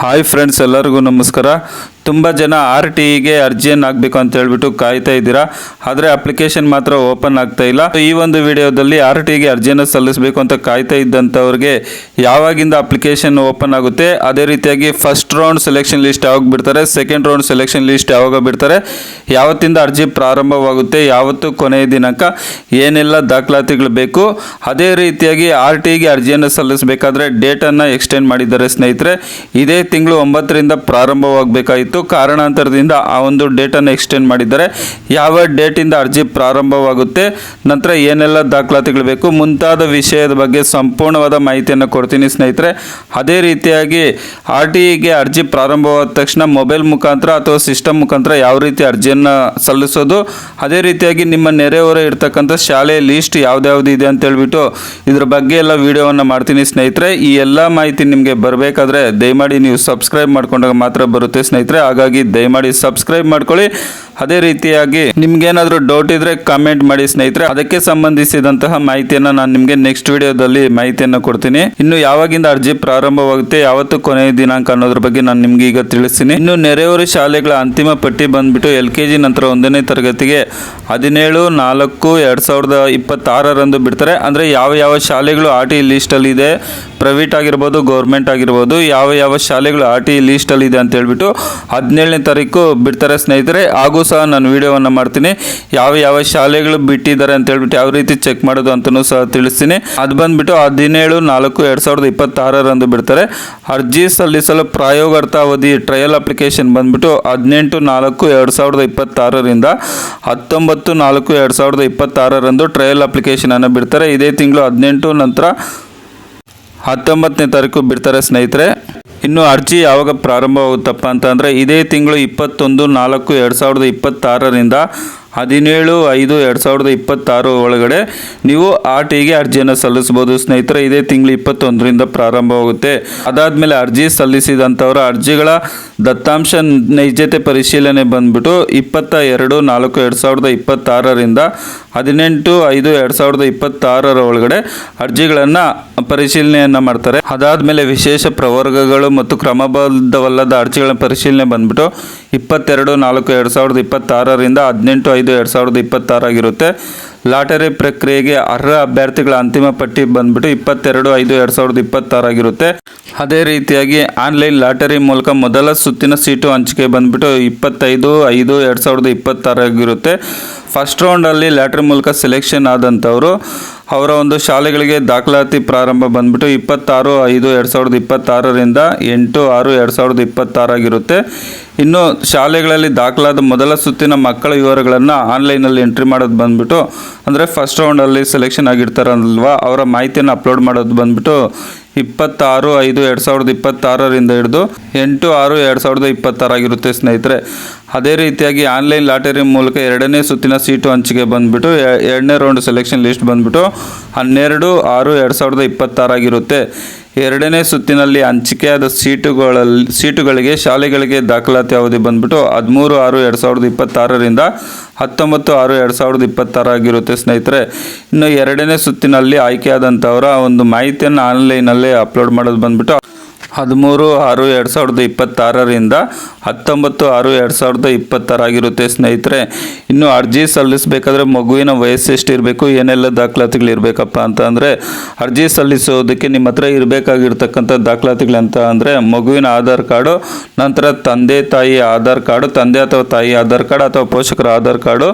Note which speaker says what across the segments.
Speaker 1: Hi friends, ಎಲ್ಲರಿಗೂ ನಮಸ್ಕಾರ. ತುಂಬ ಜನ RTEಗೆ ಅರ್ಜಿಯನ್ನು ಹಾಕಬೇಕು ಅಂತ ಹೇಳ್ಬಿಟ್ಟು ಕಾಯ್ತಾ ಇದ್ದೀರಾ. ಆದರೆ ಅಪ್ಲಿಕೇಶನ್ ಮಾತ್ರ ಓಪನ್ ಆಗ್ತಾ ಇಲ್ಲ. ಈ ಒಂದು ವಿಡಿಯೋದಲ್ಲಿ RTEಗೆ ಅರ್ಜಿಯನ್ನು ಸಲ್ಲಿಸಬೇಕು ಅಂತ ಕಾಯ್ತಾ ಇದ್ದಂಥವ್ರಿಗೆ ಯಾವಾಗಿಂದ ಅಪ್ಲಿಕೇಶನ್ ಓಪನ್ ಆಗುತ್ತೆ, ಅದೇ ರೀತಿಯಾಗಿ ಫಸ್ಟ್ ರೌಂಡ್ ಸೆಲೆಕ್ಷನ್ ಲಿಸ್ಟ್ ಯಾವಾಗ ಬಿಡ್ತಾರೆ, ಸೆಕೆಂಡ್ ರೌಂಡ್ ಸೆಲೆಕ್ಷನ್ ಲಿಸ್ಟ್ ಯಾವಾಗ ಬಿಡ್ತಾರೆ, ಯಾವತ್ತಿಂದ ಅರ್ಜಿ ಪ್ರಾರಂಭವಾಗುತ್ತೆ, ಯಾವತ್ತು ಕೊನೆಯ ದಿನಾಂಕ, ಏನೆಲ್ಲ ದಾಖಲಾತಿಗಳು ಬೇಕು, ಅದೇ ರೀತಿಯಾಗಿ RTEಗೆ ಅರ್ಜಿಯನ್ನು ಸಲ್ಲಿಸಬೇಕಾದ್ರೆ ಡೇಟನ್ನು ಎಕ್ಸ್ಟೆಂಡ್ ಮಾಡಿದ್ದಾರೆ ಸ್ನೇಹಿತರೆ. ಇದೇ ತಿಂಗಳು 9ರಿಂದ ಪ್ರಾರಂಭವಾಗಬೇಕಾಯಿತು. ಕಾರಣಾಂತರದಿಂದ ಆ ಒಂದು ಡೇಟನ್ನು ಎಕ್ಸ್ಟೆಂಡ್ ಮಾಡಿದ್ದಾರೆ. ಯಾವ ಡೇಟಿಂದ ಅರ್ಜಿ ಪ್ರಾರಂಭವಾಗುತ್ತೆ, ನಂತರ ಏನೆಲ್ಲ ದಾಖಲಾತಿಗಳು ಬೇಕು ಮುಂತಾದ ವಿಷಯದ ಬಗ್ಗೆ ಸಂಪೂರ್ಣವಾದ ಮಾಹಿತಿಯನ್ನು ಕೊಡ್ತೀನಿ ಸ್ನೇಹಿತರೆ. ಅದೇ ರೀತಿಯಾಗಿ RTEಗೆ ಅರ್ಜಿ ಪ್ರಾರಂಭವಾದ ತಕ್ಷಣ ಮೊಬೈಲ್ ಮುಖಾಂತರ ಅಥವಾ ಸಿಸ್ಟಮ್ ಮುಖಾಂತರ ಯಾವ ರೀತಿ ಅರ್ಜಿಯನ್ನು ಸಲ್ಲಿಸೋದು, ಅದೇ ರೀತಿಯಾಗಿ ನಿಮ್ಮ ನೆರೆಹೊರೆ ಇರ್ತಕ್ಕಂಥ ಶಾಲೆಯ ಲೀಸ್ಟ್ ಯಾವ್ದು ಇದೆ ಅಂತ ಹೇಳ್ಬಿಟ್ಟು ಇದ್ರ ಬಗ್ಗೆ ಎಲ್ಲ ವಿಡಿಯೋವನ್ನು ಮಾಡ್ತೀನಿ ಸ್ನೇಹಿತರೆ. ಈ ಎಲ್ಲ ಮಾಹಿತಿ ನಿಮಗೆ ಬರಬೇಕಾದ್ರೆ ದಯಮಾಡಿ ನೀವು ಸಬ್ಸ್ಕ್ರೈಬ್ ಮಾಡ್ಕೊಂಡಾಗ ಮಾತ್ರ ಬರುತ್ತೆ ಸ್ನೇಹಿತರೆ. ಹಾಗಾಗಿ ದಯಮಾಡಿ ಸಬ್ಸ್ಕ್ರೈಬ್ ಮಾಡ್ಕೊಳ್ಳಿ. ಅದೇ ರೀತಿಯಾಗಿ ನಿಮ್ಗೇನಾದರೂ ಡೌಟ್ ಇದ್ರೆ ಕಾಮೆಂಟ್ ಮಾಡಿ ಸ್ನೇಹಿತರೆ. ಅದಕ್ಕೆ ಸಂಬಂಧಿಸಿದಂತಹ ಮಾಹಿತಿಯನ್ನು ನಾನು ನಿಮಗೆ ನೆಕ್ಸ್ಟ್ ವಿಡಿಯೋದಲ್ಲಿ ಮಾಹಿತಿಯನ್ನು ಕೊಡ್ತೀನಿ. ಇನ್ನು ಯಾವಾಗಿಂದ ಅರ್ಜಿ ಪ್ರಾರಂಭವಾಗುತ್ತೆ, ಯಾವತ್ತು ಕೊನೆಯ ದಿನಾಂಕ ಅನ್ನೋದ್ರ ಬಗ್ಗೆ ನಾನು ನಿಮ್ಗೆ ಈಗ ತಿಳಿಸ್ತೀನಿ. ಇನ್ನು ನೆರೆಹೊರೆ ಶಾಲೆಗಳ ಅಂತಿಮ ಪಟ್ಟಿ ಬಂದ್ಬಿಟ್ಟು LKG ನಂತರ 1ನೇ ತರಗತಿಗೆ 17/4/2026 ಬಿಡ್ತಾರೆ. ಅಂದರೆ ಯಾವ ಶಾಲೆಗಳು RTE ಲಿಸ್ಟಲ್ಲಿ ಇದೆ, ಪ್ರೈವೇಟ್ ಆಗಿರ್ಬೋದು ಗೌರ್ಮೆಂಟ್ ಆಗಿರ್ಬೋದು, ಯಾವ ಶಾಲೆಗಳು RTE ಲಿಸ್ಟಲ್ಲಿ ಇದೆ ಅಂತ ಹೇಳ್ಬಿಟ್ಟು 17ನೇ ತಾರೀಕು ಬಿಡ್ತಾರೆ ಸ್ನೇಹಿತರೆ. ಹಾಗೂ ಸಹ ನಾನು ವಿಡಿಯೋವನ್ನು ಮಾಡ್ತೀನಿ ಯಾವ ಶಾಲೆಗಳು ಬಿಟ್ಟಿದ್ದಾರೆ ಅಂತ ಹೇಳ್ಬಿಟ್ಟು ಯಾವ ರೀತಿ ಚೆಕ್ ಮಾಡೋದು ಅಂತಲೂ ಸಹ ತಿಳಿಸ್ತೀನಿ. ಅದು ಬಂದ್ಬಿಟ್ಟು 17/4/2026 ಬಿಡ್ತಾರೆ. ಅರ್ಜಿ ಸಲ್ಲಿಸಲು ಪ್ರಾಯೋಗಾರ್ಥ ಅವಧಿ ಟ್ರಯಲ್ ಅಪ್ಲಿಕೇಶನ್ ಬಂದ್ಬಿಟ್ಟು 18/4/2026 19/4/2026 ಟ್ರಯಲ್ ಅಪ್ಲಿಕೇಶನ್ ಅನ್ನು ಬಿಡ್ತಾರೆ. ಇದೇ ತಿಂಗಳು 18 ನಂತರ 19ನೇ ತಾರೀಕು ಬಿಡ್ತಾರೆ ಸ್ನೇಹಿತರೆ. ಇನ್ನು ಅರ್ಜಿ ಯಾವಾಗ ಪ್ರಾರಂಭವಾಗುತ್ತಪ್ಪ ಅಂತಂದರೆ ಇದೇ ತಿಂಗಳು 21/4/2026 17/5/2026 ಒಳಗಡೆ ನೀವು RTEಗೆ ಅರ್ಜಿಯನ್ನು ಸಲ್ಲಿಸಬಹುದು ಸ್ನೇಹಿತರೆ. ಇದೇ ತಿಂಗಳು 21ರಿಂದ ಪ್ರಾರಂಭವಾಗುತ್ತೆ. ಅದಾದಮೇಲೆ ಅರ್ಜಿ ಸಲ್ಲಿಸಿದಂಥವರ ಅರ್ಜಿಗಳ ದತ್ತಾಂಶ ನೈಜತೆ ಪರಿಶೀಲನೆ ಬಂದ್ಬಿಟ್ಟು 22/4/2026 18/5/2026 ಒಳಗಡೆ ಅರ್ಜಿಗಳನ್ನು ಪರಿಶೀಲನೆಯನ್ನು ಮಾಡ್ತಾರೆ. ಅದಾದಮೇಲೆ ವಿಶೇಷ ಪ್ರವರ್ಗಗಳು ಮತ್ತು ಕ್ರಮಬದ್ಧವಲ್ಲದ ಅರ್ಜಿಗಳ ಪರಿಶೀಲನೆ ಬಂದ್ಬಿಟ್ಟು 22/4/2026 18/5/2026 ಆಗಿರುತ್ತೆ. ಲಾಟರಿ ಪ್ರಕ್ರಿಯೆಗೆ ಅರ್ಹ ಅಭ್ಯರ್ಥಿಗಳ ಅಂತಿಮ ಪಟ್ಟಿ ಬಂದ್ಬಿಟ್ಟು 22/5/2026 ಆಗಿರುತ್ತೆ. ಅದೇ ರೀತಿಯಾಗಿ ಆನ್ಲೈನ್ ಲಾಟರಿ ಮೂಲಕ ಮೊದಲ ಸುತ್ತಿನ ಸೀಟು ಹಂಚಿಕೆ ಬಂದ್ಬಿಟ್ಟು 25/5/2026 ಆಗಿರುತ್ತೆ. ಫಸ್ಟ್ ರೌಂಡಲ್ಲಿ ಲಾಟರಿ ಮೂಲಕ ಸೆಲೆಕ್ಷನ್ ಆದಂಥವರು ಅವರ ಒಂದು ಶಾಲೆಗಳಿಗೆ ದಾಖಲಾತಿ ಪ್ರಾರಂಭ ಬಂದ್ಬಿಟ್ಟು 26/5/2026 8/6/2026 ಆಗಿರುತ್ತೆ. ಇನ್ನು ಶಾಲೆಗಳಲ್ಲಿ ದಾಖಲಾದ ಮೊದಲ ಸುತ್ತಿನ ಮಕ್ಕಳ ವಿವರಗಳನ್ನು ಆನ್ಲೈನಲ್ಲಿ ಎಂಟ್ರಿ ಮಾಡೋದು ಬಂದ್ಬಿಟ್ಟು ಅಂದರೆ ಫಸ್ಟ್ ರೌಂಡಲ್ಲಿ ಸೆಲೆಕ್ಷನ್ ಆಗಿರ್ತಾರಲ್ವಾ, ಅವರ ಮಾಹಿತಿಯನ್ನು ಅಪ್ಲೋಡ್ ಮಾಡೋದು ಬಂದ್ಬಿಟ್ಟು 26/5/2026 ಹಿಡಿದು 8/6/2026 ಆಗಿರುತ್ತೆ ಸ್ನೇಹಿತರೆ. ಅದೇ ರೀತಿಯಾಗಿ ಆನ್ಲೈನ್ ಲಾಟರಿ ಮೂಲಕ 2ನೇ ಸುತ್ತಿನ ಸೀಟು ಹಂಚಿಕೆ ಬಂದ್ಬಿಟ್ಟು 2ನೇ ರೌಂಡ್ ಸೆಲೆಕ್ಷನ್ ಲಿಸ್ಟ್ ಬಂದ್ಬಿಟ್ಟು 12/6/2026 ಆಗಿರುತ್ತೆ. 2ನೇ ಸುತ್ತಿನಲ್ಲಿ ಹಂಚಿಕೆಯಾದ ಸೀಟುಗಳಿಗೆ ಶಾಲೆಗಳಿಗೆ ದಾಖಲಾತಿ ಅವಧಿ ಬಂದ್ಬಿಟ್ಟು 13/6/2026 19/6/2026 ಆಗಿರುತ್ತೆ ಸ್ನೇಹಿತರೆ. ಇನ್ನು 2ನೇ ಸುತ್ತಿನಲ್ಲಿ ಆಯ್ಕೆಯಾದಂಥವರ ಒಂದು ಮಾಹಿತಿಯನ್ನು ಆನ್ಲೈನಲ್ಲೇ ಅಪ್ಲೋಡ್ ಮಾಡೋದು ಬಂದ್ಬಿಟ್ಟು 13/6/2026 19/6/2026 ಆಗಿರುತ್ತೆ ಸ್ನೇಹಿತರೆ. ಇನ್ನು ಅರ್ಜಿ ಸಲ್ಲಿಸಬೇಕಾದ್ರೆ ಮಗುವಿನ ವಯಸ್ಸು ಎಷ್ಟಿರಬೇಕು, ಏನೆಲ್ಲ ದಾಖಲಾತಿಗಳು ಇರಬೇಕಪ್ಪ ಅಂತ ಅಂದರೆ ಅರ್ಜಿ ಸಲ್ಲಿಸೋದಕ್ಕೆ ನಿಮ್ಮ ಹತ್ರ ಇರಬೇಕಾಗಿರ್ತಕ್ಕಂಥ ದಾಖಲಾತಿಗಳು ಅಂತ ಅಂದರೆ ಮಗುವಿನ ಆಧಾರ್ ಕಾರ್ಡು, ನಂತರ ತಂದೆ ತಾಯಿ ಆಧಾರ್ ಕಾರ್ಡು, ತಂದೆ ಅಥವಾ ತಾಯಿ ಆಧಾರ್ ಕಾರ್ಡ್ ಅಥವಾ ಪೋಷಕರ ಆಧಾರ್ ಕಾರ್ಡು,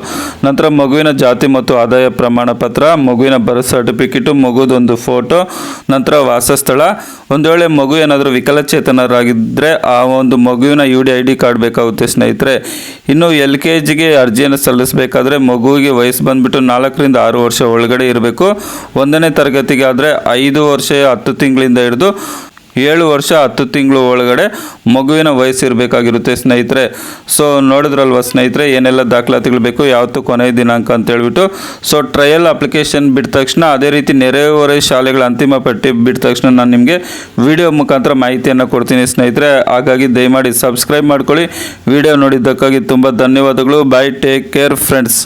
Speaker 1: ನಂತರ ಮಗುವಿನ ಜಾತಿ ಮತ್ತು ಆದಾಯ ಪ್ರಮಾಣ ಪತ್ರ, ಮಗುವಿನ ಬರ್ತ್ ಸರ್ಟಿಫಿಕೇಟು, ಮಗುದೊಂದು ಫೋಟೋ, ನಂತರ ವಾಸಸ್ಥಳ. ಒಂದು ವೇಳೆ ಮಗು ಏನಾದರೂ ವಿಕಲಚೇತನರಾಗಿದ್ದರೆ ಆ ಒಂದು ಮಗುವಿನ UDID ಕಾರ್ಡ್ ಬೇಕಾಗುತ್ತೆ ಸ್ನೇಹಿತರೆ. ಇನ್ನು LKGಗೆ ಅರ್ಜಿಯನ್ನು ಸಲ್ಲಿಸಬೇಕಾದ್ರೆ ಮಗುವಿಗೆ ವಯಸ್ಸು ಬಂದ್ಬಿಟ್ಟು 4ರಿಂದ 6 ವರ್ಷ ಒಳಗಡೆ ಇರಬೇಕು. 1ನೇ ತರಗತಿಗೆ ಆದರೆ 5 ವರ್ಷ 10 ತಿಂಗಳಿಂದ ಹಿಡಿದು 7 ವರ್ಷ 10 ತಿಂಗಳು ಒಳಗಡೆ ಮಗುವಿನ ವಯಸ್ಸು ಇರಬೇಕಾಗಿರುತ್ತೆ ಸ್ನೇಹಿತರೆ. ಸೊ ನೋಡಿದ್ರಲ್ವ ಸ್ನೇಹಿತರೆ ಏನೆಲ್ಲ ದಾಖಲಾತಿಗಳು ಬೇಕು, ಯಾವತ್ತು ಕೊನೆಯ ದಿನಾಂಕ ಅಂತ ಹೇಳ್ಬಿಟ್ಟು. ಸೊ ಟ್ರಯಲ್ ಅಪ್ಲಿಕೇಶನ್ ಬಿಟ್ಟ ತಕ್ಷಣ ಅದೇ ರೀತಿ ನೆರೆಹೊರೆ ಶಾಲೆಗಳ ಅಂತಿಮ ಪಟ್ಟಿ ಬಿಟ್ಟ ತಕ್ಷಣ ನಾನು ನಿಮಗೆ ವಿಡಿಯೋ ಮುಖಾಂತರ ಮಾಹಿತಿಯನ್ನು ಕೊಡ್ತೀನಿ ಸ್ನೇಹಿತರೆ. ಹಾಗಾಗಿ ದಯಮಾಡಿ ಸಬ್ಸ್ಕ್ರೈಬ್ ಮಾಡ್ಕೊಳ್ಳಿ. ವಿಡಿಯೋ ನೋಡಿದ್ದಕ್ಕಾಗಿ ತುಂಬ ಧನ್ಯವಾದಗಳು. ಬಾಯ್, ಟೇಕ್ ಕೇರ್ ಫ್ರೆಂಡ್ಸ್.